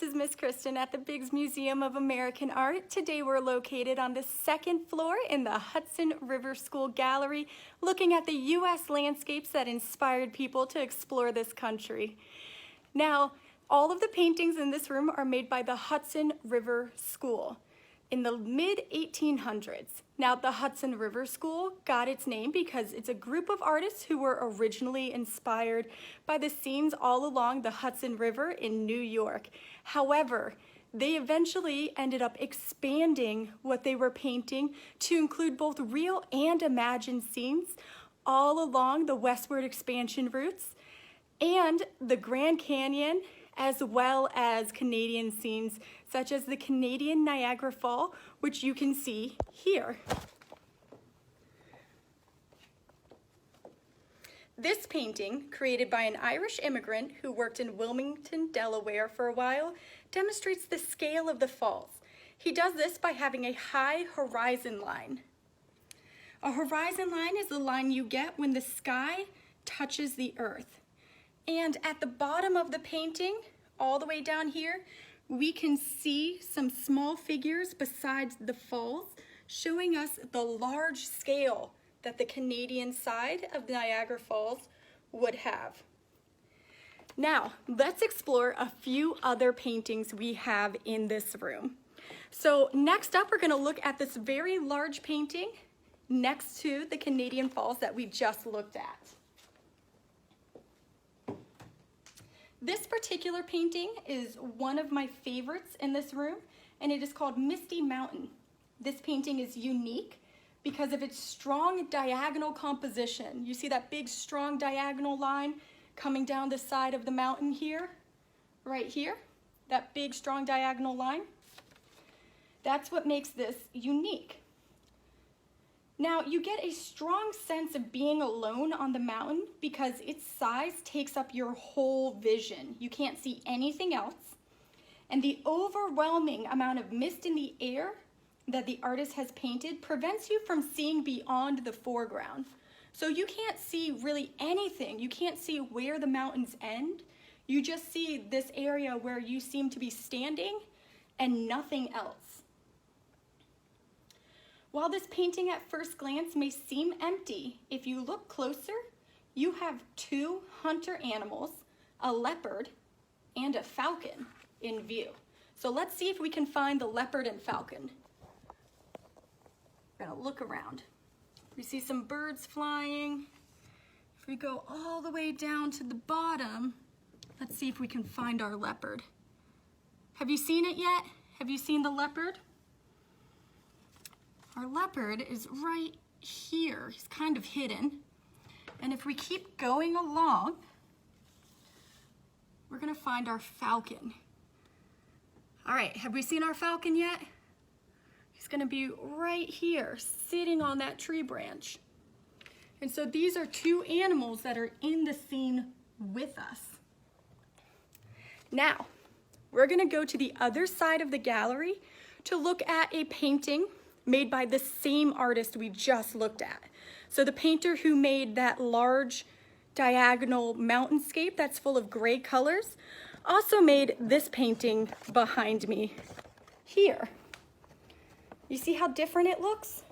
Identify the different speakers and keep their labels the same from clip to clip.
Speaker 1: this is Miss Kristen at the Bigg's Museum of American Art. Today we're located on the second floor in the Hudson River School Gallery, looking at the U.S. landscapes that inspired people to explore this country. Now, all of the paintings in this room are made by the Hudson River School in the mid-1800s. Now, the Hudson River School got its name because it's a group of artists who were originally inspired by the scenes all along the Hudson River in New York. However, they eventually ended up expanding what they were painting to include both real and imagined scenes all along the westward expansion routes and the Grand Canyon, as well as Canadian scenes such as the Canadian Niagara Fall, which you can see here. This painting, created by an Irish immigrant who worked in Wilmington, Delaware for a while, demonstrates the scale of the falls. He does this by having a high horizon line. A horizon line is the line you get when the sky touches the earth. And at the bottom of the painting, all the way down here, we can see some small figures besides the falls, showing us the large scale that the Canadian side of Niagara Falls would have. Now, let's explore a few other paintings we have in this room. So next up, we're going to look at this very large painting next to the Canadian Falls that we just looked at. This particular painting is one of my favorites in this room, and it is called Misty Mountain. This painting is unique because of its strong diagonal composition. You see that big, strong diagonal line coming down the side of the mountain here, right here, that big, strong diagonal line. That's what makes this unique. Now, you get a strong sense of being alone on the mountain because its size takes up your whole vision. You can't see anything else. And the overwhelming amount of mist in the air that the artist has painted prevents you from seeing beyond the foreground. So you can't see really anything. You can't see where the mountains end. You just see this area where you seem to be standing and nothing else. While this painting at first glance may seem empty, if you look closer, you have two hunter animals, a leopard and a falcon in view. So let's see if we can find the leopard and falcon. We're gonna look around. We see some birds flying. If we go all the way down to the bottom, let's see if we can find our leopard. Have you seen it yet? Have you seen the leopard? Our leopard is right here. He's kind of hidden. And if we keep going along, we're gonna find our falcon. All right, have we seen our falcon yet? He's gonna be right here, sitting on that tree branch. And so these are two animals that are in the scene with us. Now, we're gonna go to the other side of the gallery to look at a painting made by the same artist we just looked at. So the painter who made that large diagonal mountainscape that's full of gray colors also made this painting behind me here. You see how different it looks?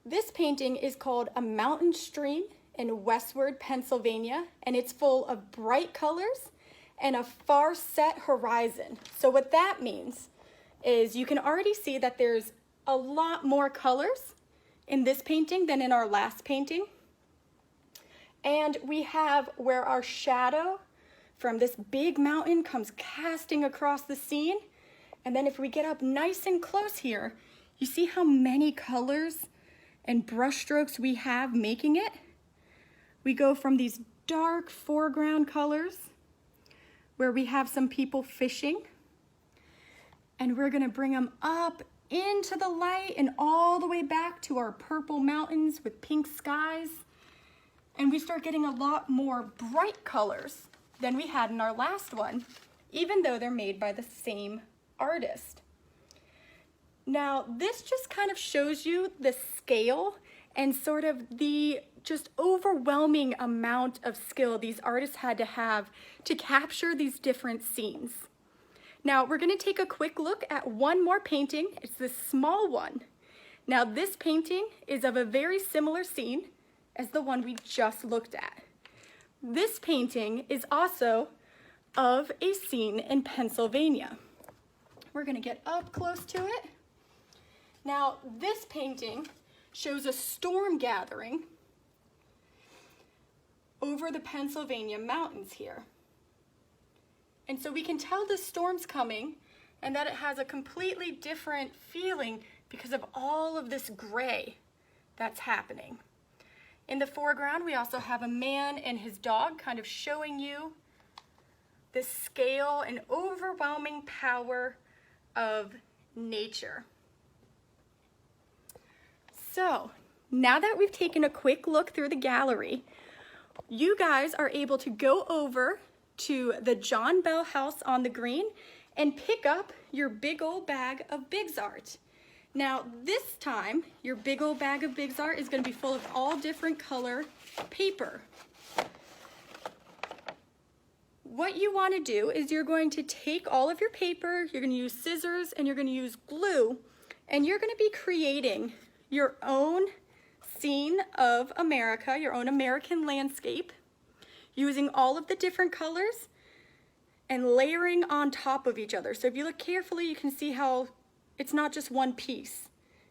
Speaker 1: This painting is called A Mountain Stream in Westward, Pennsylvania, and it's full of bright colors and a far set horizon. So what that means is you can already see that there's a lot more colors in this painting than in our last painting. And we have where our shadow from this big mountain comes casting across the scene. And then if we get up nice and close here, you see how many colors and brush strokes we have making it? We go from these dark foreground colors where we have some people fishing, and we're gonna bring them up into the light and all the way back to our purple mountains with pink skies. And we start getting a lot more bright colors than we had in our last one, even though they're made by the same artist. Now, this just kind of shows you the scale and sort of the just overwhelming amount of skill these artists had to have to capture these different scenes. Now we're going to take a quick look at one more painting. It's this small one. Now this painting is of a very similar scene as the one we just looked at. This painting is also of a scene in Pennsylvania. We're going to get up close to it. Now this painting shows a storm gathering over the Pennsylvania mountains here. And so we can tell the storm's coming and that it has a completely different feeling because of all of this gray that's happening. In the foreground, we also have a man and his dog kind of showing you the scale and overwhelming power of nature. So now that we've taken a quick look through the gallery, you guys are able to go over to the John Bell House on the Green and pick up your big old bag of Bigg's art. Now this time, your big old bag of Bigg's art is going to be full of all different color paper. What you want to do is you're going to take all of your paper, you're going to use scissors, and you're going to use glue, and you're going to be creating your own scene of America, your own American landscape, using all of the different colors and layering on top of each other. So if you look carefully, you can see how it's not just one piece.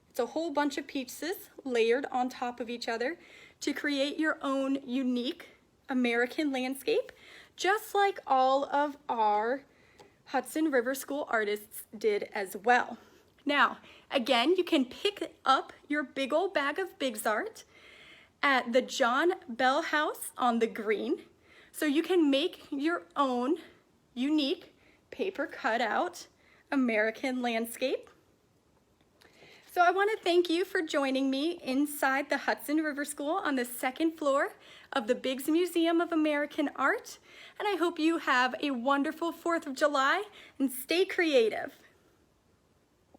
Speaker 1: It's a whole bunch of pieces layered on top of each other to create your own unique American landscape, just like all of our Hudson River School artists did as well. Now, again, you can pick up your big old bag of Bigg's art at the John Bell House on the Green, so you can make your own unique paper cutout American landscape. So I want to thank you for joining me inside the Hudson River School on the second floor of the Bigg's Museum of American Art, and I hope you have a wonderful 4th of July and stay creative.